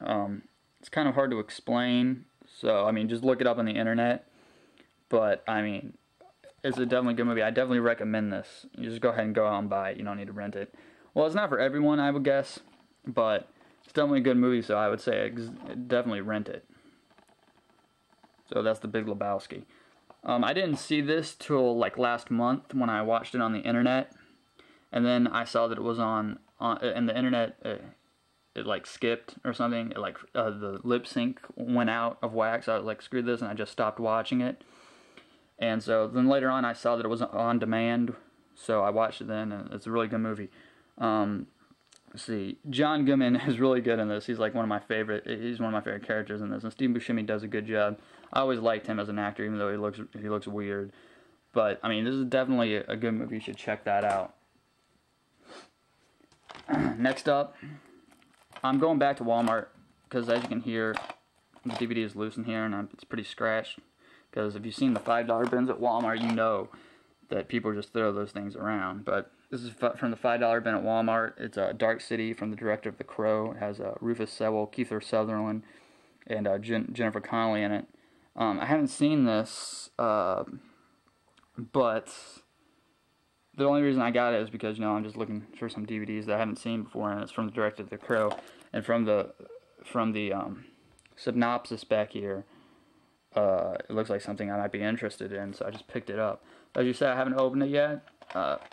It's kind of hard to explain, so I mean, just look it up on the internet. But I mean, it's a definitely good movie. I definitely recommend this. You just go ahead and go out and buy it. You don't need to rent it. Well, it's not for everyone, I would guess, but it's definitely a good movie, so I would say definitely rent it. So that's The Big Lebowski. I didn't see this till like last month when I watched it on the internet, and then I saw that it was on and the internet. It like skipped or something. It like the lip sync went out of whack. So I was like, screw this, and I just stopped watching it. And so then later on, I saw that it was on demand, so I watched it then, and it's a really good movie. Let's see, John Goodman is really good in this. He's like one of my favorite. He's one of my favorite characters in this, and Steve Buscemi does a good job. I always liked him as an actor, even though he looks weird. But I mean, this is definitely a good movie. You should check that out. Next up, I'm going back to Walmart because, as you can hear, the DVD is loose in here and it's pretty scratched. Because if you've seen the $5 bins at Walmart, you know that people just throw those things around. But this is from the $5 bin at Walmart. It's Dark City from the director of The Crow. It has Rufus Sewell, Kiefer Sutherland, and Jennifer Connelly in it. I haven't seen this, but the only reason I got it is because, I'm just looking for some DVDs that I haven't seen before, and it's from the director of The Crow. And from the synopsis back here, it looks like something I might be interested in, so I just picked it up. As you said, I haven't opened it yet,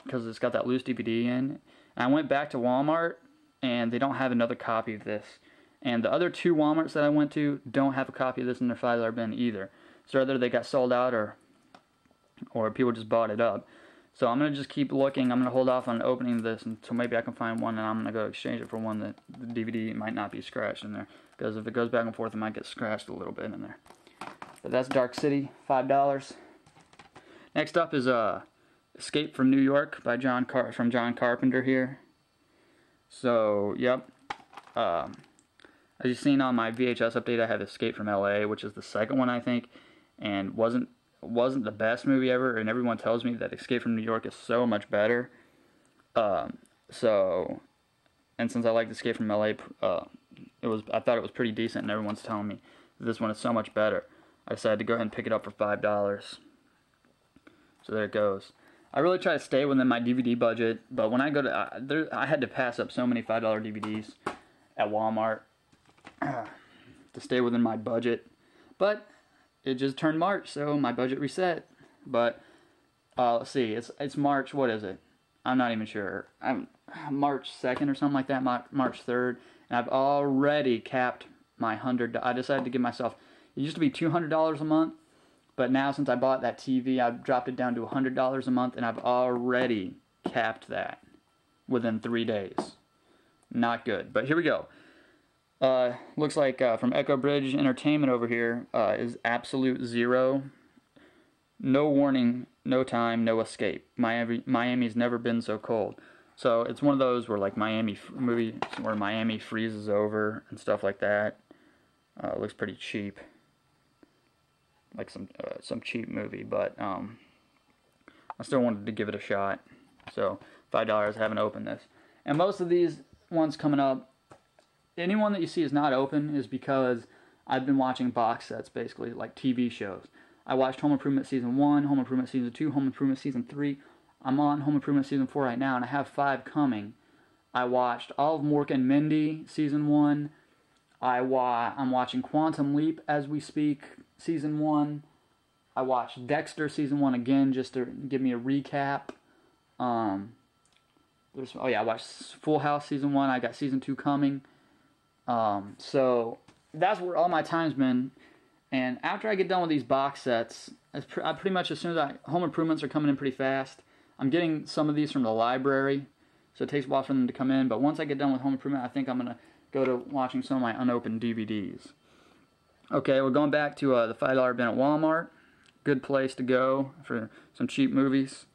because it's got that loose DVD in. And I went back to Walmart, and they don't have another copy of this. And the other two Walmarts that I went to don't have a copy of this in their $5 bin either. So either they got sold out, or people just bought it up. So I'm going to just keep looking. I'm going to hold off on opening this until maybe I can find one, and I'm going to go exchange it for one that the DVD might not be scratched in there. Because if it goes back and forth, it might get scratched a little bit in there. But that's Dark City, $5. Next up is Escape from New York by John Carpenter here. So, yep. As you've seen on my VHS update, I have Escape from LA, which is the second one, I think, and wasn't the best movie ever, and everyone tells me that Escape from New York is so much better. And since I liked Escape from LA, I thought it was pretty decent, and everyone's telling me this one is so much better. I decided to go ahead and pick it up for $5. So there it goes. I really try to stay within my DVD budget, but when I go to, I had to pass up so many $5 DVDs at Walmart to stay within my budget. But it just turned March, so my budget reset. But let's see, it's March. What is it? I'm not even sure. I'm March 2nd or something like that. March 3rd, and I've already capped my $100. I decided to give myself. It used to be $200 a month, but now since I bought that TV, I've dropped it down to $100 a month, and I've already capped that within 3 days. Not good, but here we go. Looks like from Echo Bridge Entertainment over here is Absolute Zero. No warning, no time, no escape. Miami's never been so cold. So it's one of those where like movie where Miami freezes over and stuff like that. It looks pretty cheap, like some cheap movie, but I still wanted to give it a shot. So $5. Haven't opened this, and most of these ones coming up. Anyone that you see is not open is because I've been watching box sets, basically, like TV shows. I watched Home Improvement Season 1, Home Improvement Season 2, Home Improvement Season 3. I'm on Home Improvement Season 4 right now, and I have 5 coming. I watched all of Mork and Mindy Season 1. I'm watching Quantum Leap as we speak, Season 1. I watched Dexter Season 1 again just to give me a recap. I watched Full House Season 1. I got Season 2 coming. So that's where all my time's been. And after I get done with these box sets, I pretty much as soon as Home Improvements are coming in pretty fast. I'm getting some of these from the library, so it takes a while for them to come in. But once I get done with Home Improvement, I think I'm gonna go to watching some of my unopened DVDs. Okay, we're going back to the $5 bin at Walmart. Good place to go for some cheap movies.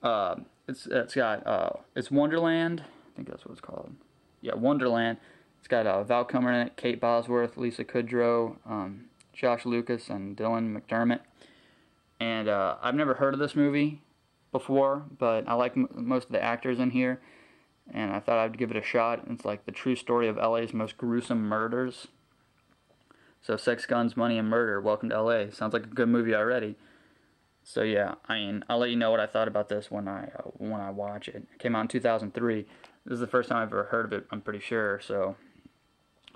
It's Wonderland. I think that's what it's called. Yeah, Wonderland. It's got Val Kilmer in it, Kate Bosworth, Lisa Kudrow, Josh Lucas, and Dylan McDermott. And I've never heard of this movie before, but I like most of the actors in here. and I thought I'd give it a shot. It's like the true story of LA's most gruesome murders. So sex, guns, money, and murder. Welcome to LA. Sounds like a good movie already. So yeah, I mean, I'll let you know what I thought about this when I watch it. It came out in 2003. This is the first time I've ever heard of it, I'm pretty sure. So,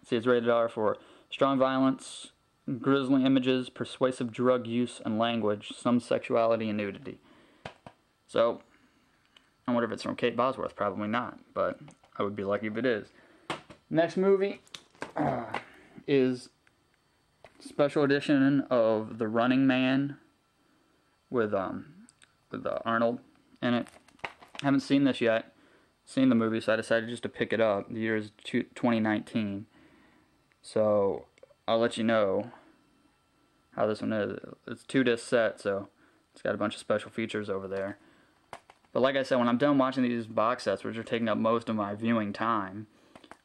see, it's rated R for strong violence, grisly images, persuasive drug use and language, some sexuality and nudity. So, I wonder if it's from Kate Bosworth. Probably not, but I would be lucky if it is. Next movie is special edition of The Running Man with Arnold in it. Haven't seen this yet. Seen the movie, so I decided just to pick it up. The year is 2019. So I'll let you know how this one is. It's 2-disc set, so it's got a bunch of special features over there. But like I said, when I'm done watching these box sets, which are taking up most of my viewing time,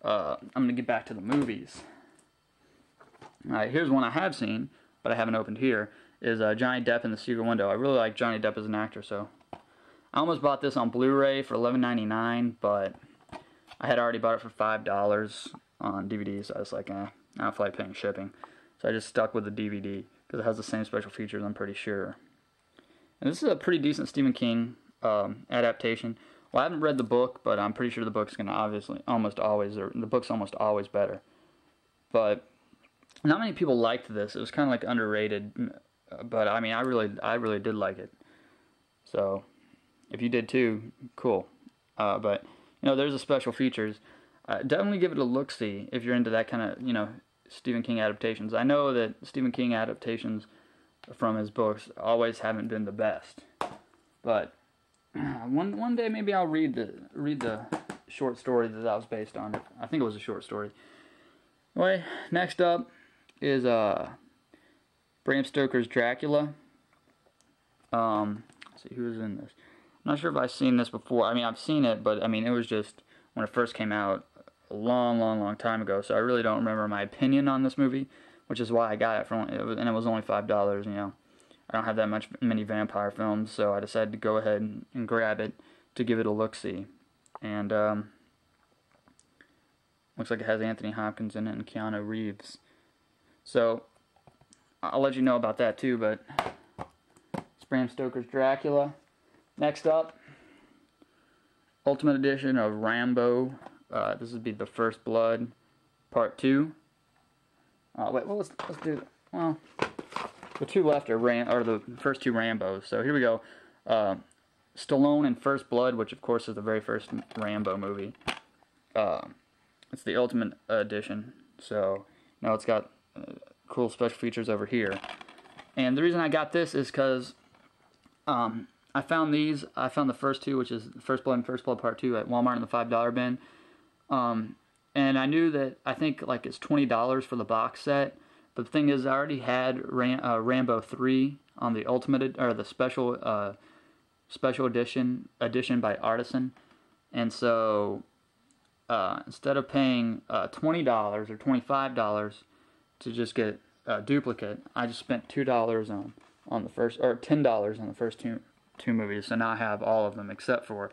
I'm going to get back to the movies. Alright, here's one I have seen, but I haven't opened here, is Johnny Depp in The Secret Window. I really like Johnny Depp as an actor, so I almost bought this on Blu-ray for $11.99, but I had already bought it for $5 on DVD, so I was like, I don't feel like paying shipping. So I just stuck with the DVD, because it has the same special features, I'm pretty sure. And this is a pretty decent Stephen King adaptation. Well, I haven't read the book, but I'm pretty sure the book's going to the book's almost always better. But not many people liked this. It was kind of like underrated, but I mean, I really did like it. So if you did too, cool. But you know, there's the special features. Definitely give it a look-see if you're into that kind of Stephen King adaptations. I know that Stephen King adaptations from his books always haven't been the best, but one day maybe I'll read the short story that was based on. I think it was a short story. Anyway, next up is Bram Stoker's Dracula. Let's see who's in this. I'm not sure if I've seen this before. I mean, I've seen it, but I mean, it was just when it first came out a long time ago. So I really don't remember my opinion on this movie, which is why I got it and it was only $5. You know, I don't have that many vampire films, so I decided to go ahead and grab it to give it a look-see. And looks like it has Anthony Hopkins in it and Keanu Reeves. So I'll let you know about that too. But it's Bram Stoker's Dracula. Next up, Ultimate Edition of Rambo. This would be The First Blood, Part 2. Wait, well, let's do. Well, the two left are the first two Rambos. So here we go. Stallone in First Blood, which of course is the very first Rambo movie. It's the Ultimate Edition. So now it's got cool special features over here. And the reason I got this is because I found the first two, which is First Blood and First Blood Part 2 at Walmart in the $5 bin. And I knew that I think like it's $20 for the box set. But the thing is, I already had Rambo 3 on the Ultimate or the special edition by Artisan, and so instead of paying $20 or $25 to just get a duplicate, I just spent $2 on the first, or $10 on the first two movies. So now I have all of them except for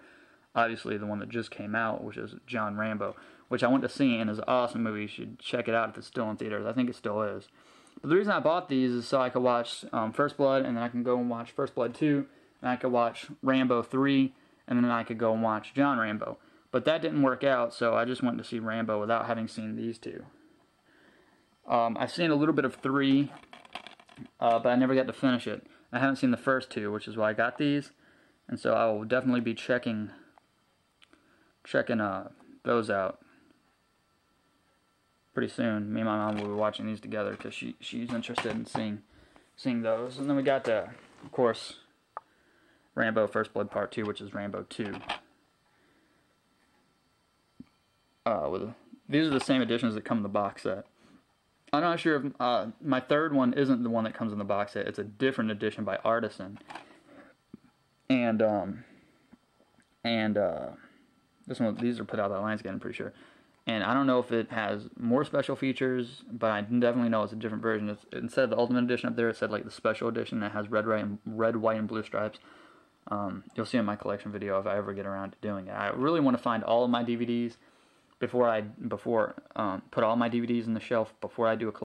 obviously the one that just came out, which is John Rambo, which I went to see and is an awesome movie. You should check it out if it's still in theaters. I think it still is. But the reason I bought these is so I could watch First Blood, and then I can go and watch First Blood 2, and I could watch Rambo 3, and then I could go and watch John Rambo. But that didn't work out, so I just went to see Rambo without having seen these two. I've seen a little bit of 3, but I never got to finish it. I haven't seen the first two, which is why I got these, and so I will definitely be checking those out pretty soon. Me and my mom will be watching these together because she's interested in seeing those. And then we got of course, Rambo First Blood Part 2, which is Rambo 2. These are the same editions that come in the box set. I'm not sure if my third one isn't the one that comes in the box set. It's a different edition by Artisan. And this one, these are put out by Lionsgate, I'm pretty sure. And I don't know if it has more special features, but I definitely know it's a different version. Instead of the Ultimate Edition up there, it said like the Special Edition that has red, white, and blue stripes. You'll see in my collection video if I ever get around to doing it. I really want to find all of my DVDs before put all my DVDs in the shelf before I do a collection.